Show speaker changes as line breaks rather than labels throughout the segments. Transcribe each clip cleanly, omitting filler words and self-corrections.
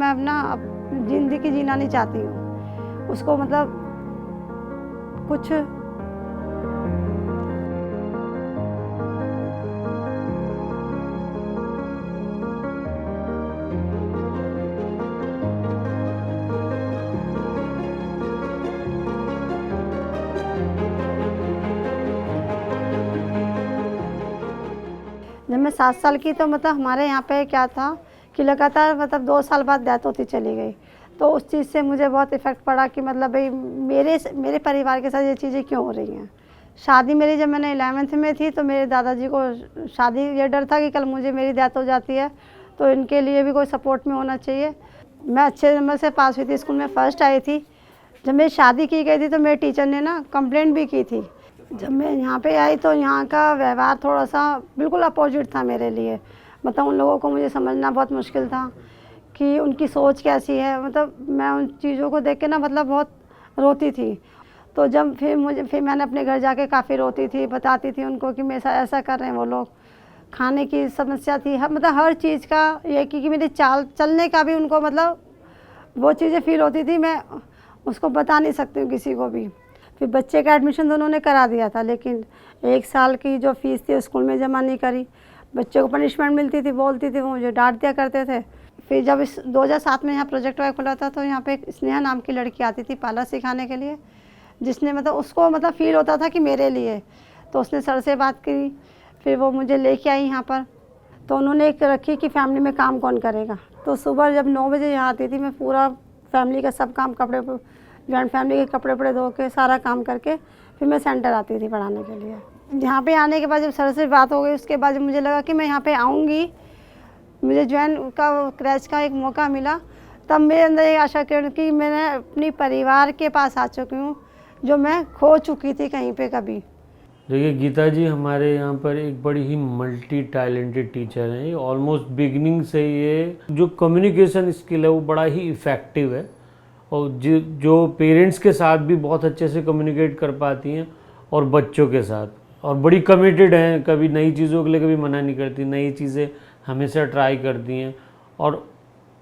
मैं अपना ज़िंदगी जीना नहीं चाहती हूँ। उसको मतलब कुछ जब मैं 7 साल की तो मतलब हमारे यहाँ पे क्या था कि लगातार मतलब 2 साल बाद डेथ होती चली गई। तो उस चीज़ से मुझे बहुत इफ़ेक्ट पड़ा कि मतलब भाई मेरे परिवार के साथ ये चीज़ें क्यों हो रही हैं। शादी मेरी जब मैंने 11th में थी तो मेरे दादाजी को शादी ये डर था कि कल मुझे मेरी डेथ हो जाती है तो इनके लिए भी कोई सपोर्ट में होना चाहिए। मैं अच्छे नंबर से पास हुई थी, स्कूल में फ़र्स्ट आई थी। जब मेरी शादी की गई थी तो मेरे टीचर ने ना कंप्लेंट भी की थी। जब मैं यहाँ पे आई तो यहाँ का व्यवहार थोड़ा सा बिल्कुल अपोजिट था मेरे लिए। मतलब उन लोगों को मुझे समझना बहुत मुश्किल था कि उनकी सोच कैसी है। मतलब मैं उन चीज़ों को देख के ना मतलब बहुत रोती थी। तो जब फिर मैंने अपने घर जाके काफ़ी रोती थी, बताती थी उनको कि मेरे साथ ऐसा कर रहे हैं वो लोग। खाने की समस्या थी, मतलब हर चीज़ का ये कि मेरी चलने का भी उनको मतलब वो चीज़ें फील होती थी, मैं उसको बता नहीं सकती हूँ किसी को भी। फिर बच्चे का एडमिशन तो उन्होंने करा दिया था, लेकिन 1 साल की जो फ़ीस थी स्कूल में जमा नहीं करी। बच्चे को पनिशमेंट मिलती थी, बोलती थी, वो मुझे डांट दिया करते थे। फिर जब इस 2007 में यहाँ प्रोजेक्ट वर्क खुला था तो यहाँ पे एक स्नेहा नाम की लड़की आती थी पार्लर सिखाने के लिए, जिसने मतलब उसको मतलब फ़ील होता था कि मेरे लिए। तो उसने सर से बात करी, फिर वो मुझे लेके आई यहाँ पर। तो उन्होंने एक रखी कि फैमिली में काम कौन करेगा। तो सुबह जब 9 बजे यहाँ आती थी मैं पूरा फैमिली का सब काम, कपड़े, जॉइंट फैमिली के कपड़े वपड़े धो के सारा काम करके फिर मैं सेंटर आती थी पढ़ाने के लिए। यहाँ पे आने के बाद जब सर से बात हो गई उसके बाद जब मुझे लगा कि मैं यहाँ पे आऊँगी, मुझे ज्वाइन का क्रैच का एक मौका मिला, तब मेरे अंदर एक आशा किरण कि मैंने अपनी परिवार के पास आ चुकी हूँ जो मैं खो चुकी थी कहीं पे कभी।
देखिए गीता जी हमारे यहाँ पर एक बड़ी ही मल्टी टैलेंटेड टीचर हैं। ऑलमोस्ट बिगिनिंग से ये जो कम्युनिकेशन स्किल है वो बड़ा ही इफ़ेक्टिव है और जो पेरेंट्स के साथ भी बहुत अच्छे से कम्युनिकेट कर पाती हैं और बच्चों के साथ, और बड़ी कमिटेड हैं। कभी नई चीज़ों के लिए कभी मना नहीं करती, नई चीज़ें हमेशा ट्राई करती हैं और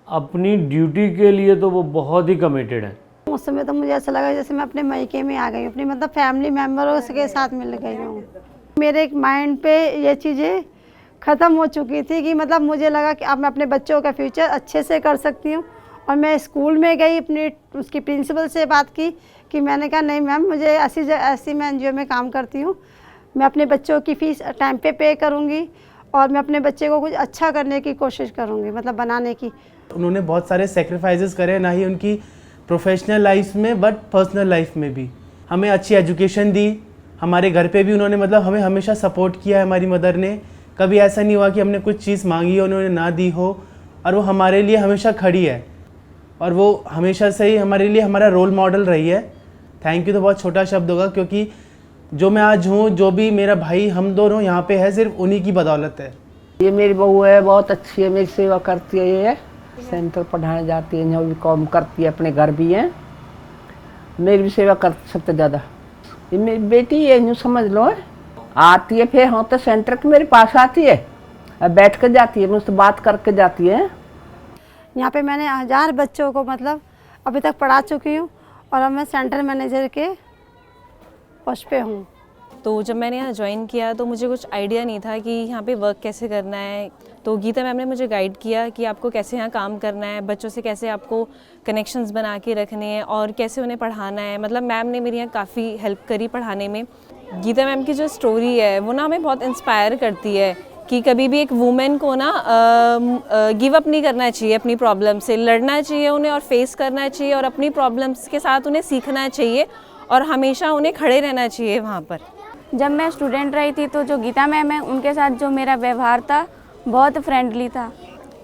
अपनी ड्यूटी के लिए तो वो बहुत ही कमिटेड हैं।
उस समय तो मुझे ऐसा लगा जैसे मैं अपने मायके में आ गई हूँ, अपनी मतलब फैमिली मेम्बरों के साथ मिल गई हूँ। मेरे माइंड पे ये चीज़ें ख़त्म हो चुकी थी कि मतलब मुझे लगा कि अब मैं अपने बच्चों का फ्यूचर अच्छे से कर सकती हूँ। और मैं स्कूल में गई, अपनी उसकी प्रिंसिपल से बात की कि मैंने कहा नहीं मैम, मुझे ऐसी मैं एनजीओ में काम करती हूँ, मैं अपने बच्चों की फ़ीस टाइम पे करूँगी और मैं अपने बच्चे को कुछ अच्छा करने की कोशिश करूँगी, मतलब बनाने की।
उन्होंने बहुत सारे सेक्रीफाइसेस करे, ना ही उनकी प्रोफेशनल लाइफ में बट पर्सनल लाइफ में भी। हमें अच्छी एजुकेशन दी, हमारे घर पे भी उन्होंने मतलब हमें हमेशा सपोर्ट किया है। हमारी मदर ने कभी ऐसा नहीं हुआ कि हमने कुछ चीज़ मांगी हो उन्होंने ना दी हो, और वो हमारे लिए हमेशा खड़ी है और वो हमेशा से ही हमारे लिए हमारा रोल मॉडल रही है। थैंक यू तो बहुत छोटा शब्द होगा, क्योंकि जो मैं आज हूँ, जो भी मेरा भाई, हम दोनों यहाँ पे है सिर्फ उन्हीं की बदौलत है।
ये मेरी बहू है, बहुत अच्छी है, मेरी सेवा करती है। ये सेंटर पढ़ाने जाती है, यहाँ भी काम करती है, अपने घर भी है, मेरी भी सेवा कर सकते ज़्यादा। ये मेरी बेटी है, यूँ समझ लो, आती है फिर हाँ तो सेंटर के मेरे पास आती है, बैठ कर जाती है, मुझसे बात करके जाती है।
यहाँ पे मैंने 1000 बच्चों को मतलब अभी तक पढ़ा चुकी हूँ और अब मैं सेंटर मैनेजर के पोस्ट पे हूँ।
तो जब मैंने यहाँ ज्वाइन किया तो मुझे कुछ आइडिया नहीं था कि यहाँ पे वर्क कैसे करना है। तो गीता मैम ने मुझे गाइड किया कि आपको कैसे यहाँ काम करना है, बच्चों से कैसे आपको कनेक्शंस बना के रखने हैं और कैसे उन्हें पढ़ाना है। मतलब मैम ने मेरी यहाँ काफ़ी हेल्प करी पढ़ाने में। गीता मैम की जो स्टोरी है वो ना हमें बहुत इंस्पायर करती है कि कभी भी एक वुमेन को ना गिव अप नहीं करना चाहिए, अपनी प्रॉब्लम से लड़ना चाहिए उन्हें और फेस करना चाहिए और अपनी प्रॉब्लम्स के साथ उन्हें सीखना चाहिए और हमेशा उन्हें खड़े रहना चाहिए वहाँ पर।
जब मैं स्टूडेंट रही थी तो जो गीता मैम है उनके साथ जो मेरा व्यवहार था बहुत फ्रेंडली था।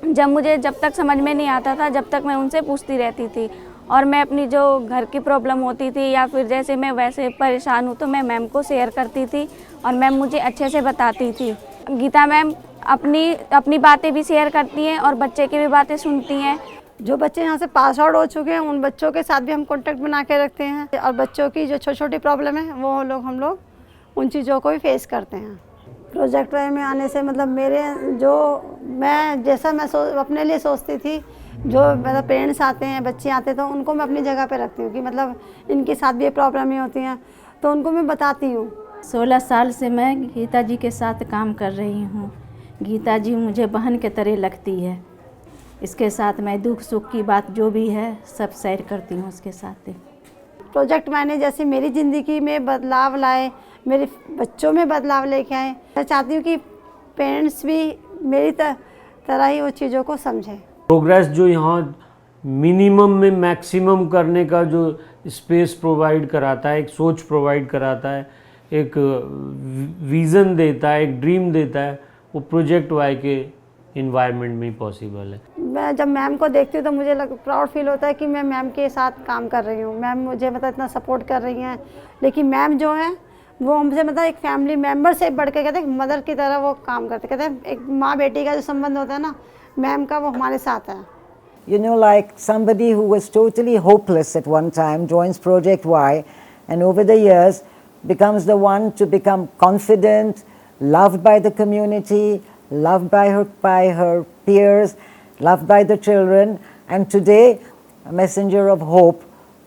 जब तक समझ में नहीं आता था जब तक मैं उनसे पूछती रहती थी और मैं अपनी जो घर की प्रॉब्लम होती थी या फिर जैसे मैं वैसे परेशान हूँ तो मैं मैम को शेयर करती थी और मैम मुझे अच्छे से बताती थी। गीता मैम अपनी बातें भी शेयर करती हैं और बच्चे की भी बातें सुनती हैं।
जो बच्चे यहाँ से पास आउट हो चुके हैं उन बच्चों के साथ भी हम कॉन्टेक्ट बना के रखते हैं और बच्चों की जो छोटी छोटी प्रॉब्लम है वो हम लोग उन चीज़ों को भी फेस करते हैं। प्रोजेक्ट में आने से मतलब मैं जैसा मैं अपने लिए सोचती थी जो मतलब पेरेंट्स आते हैं, बच्चे आते हैं, तो उनको मैं अपनी जगह पे रखती हूँ कि मतलब इनके साथ भी ये प्रॉब्लम ही होती हैं, तो उनको मैं बताती हूँ।
16 साल से मैं गीता जी के साथ काम कर रही हूँ। गीता जी मुझे बहन के तरह लगती है। इसके साथ मैं दुख सुख की बात जो भी है सब शेयर करती हूँ उसके साथ।
प्रोजेक्ट मैंने जैसे मेरी ज़िंदगी में बदलाव लाए, मेरे बच्चों में बदलाव लेके आए। मैं चाहती हूँ कि पेरेंट्स भी मेरी तरह ही वो चीज़ों को समझें।
प्रोग्रेस जो यहाँ मिनिमम में मैक्सिमम करने का जो स्पेस प्रोवाइड कराता है, एक सोच प्रोवाइड कराता है, एक विज़न देता है, एक ड्रीम देता है, वो प्रोजेक्ट वाई के इन्वायरमेंट में ही पॉसिबल है।
मैं जब मैम को देखती हूँ तो मुझे प्राउड फील होता है कि मैं मैम के साथ काम कर रही हूँ। मैम मुझे मतलब इतना सपोर्ट कर रही हैं, लेकिन मैम जो है वो हमसे मतलब एक फैमिली मेम्बर से बढ़ के कहते हैं मदर की तरह वो काम करते। कहते हैं एक माँ बेटी का जो संबंध होता है ना, मैम का वो हमारे साथ है।
You know, like somebody who was totally hopeless at one time joins Project Y and over the years becomes the one to become confident, loved by the community, loved by her peers, loved by the children, and today a messenger of hope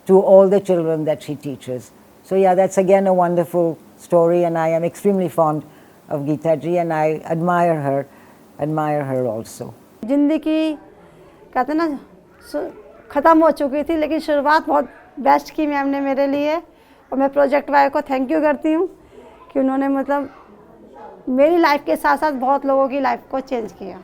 to all the children that she teaches. So yeah, that's again a wonderful story, and I am extremely fond of Geeta ji and I admire her also.
ज़िंदगी कहते ना ख़त्म हो चुकी थी, लेकिन शुरुआत बहुत बेस्ट की मैम ने मेरे लिए, और मैं प्रोजेक्ट वाई को थैंक यू करती हूँ कि उन्होंने मतलब मेरी लाइफ के साथ साथ बहुत लोगों की लाइफ को चेंज किया।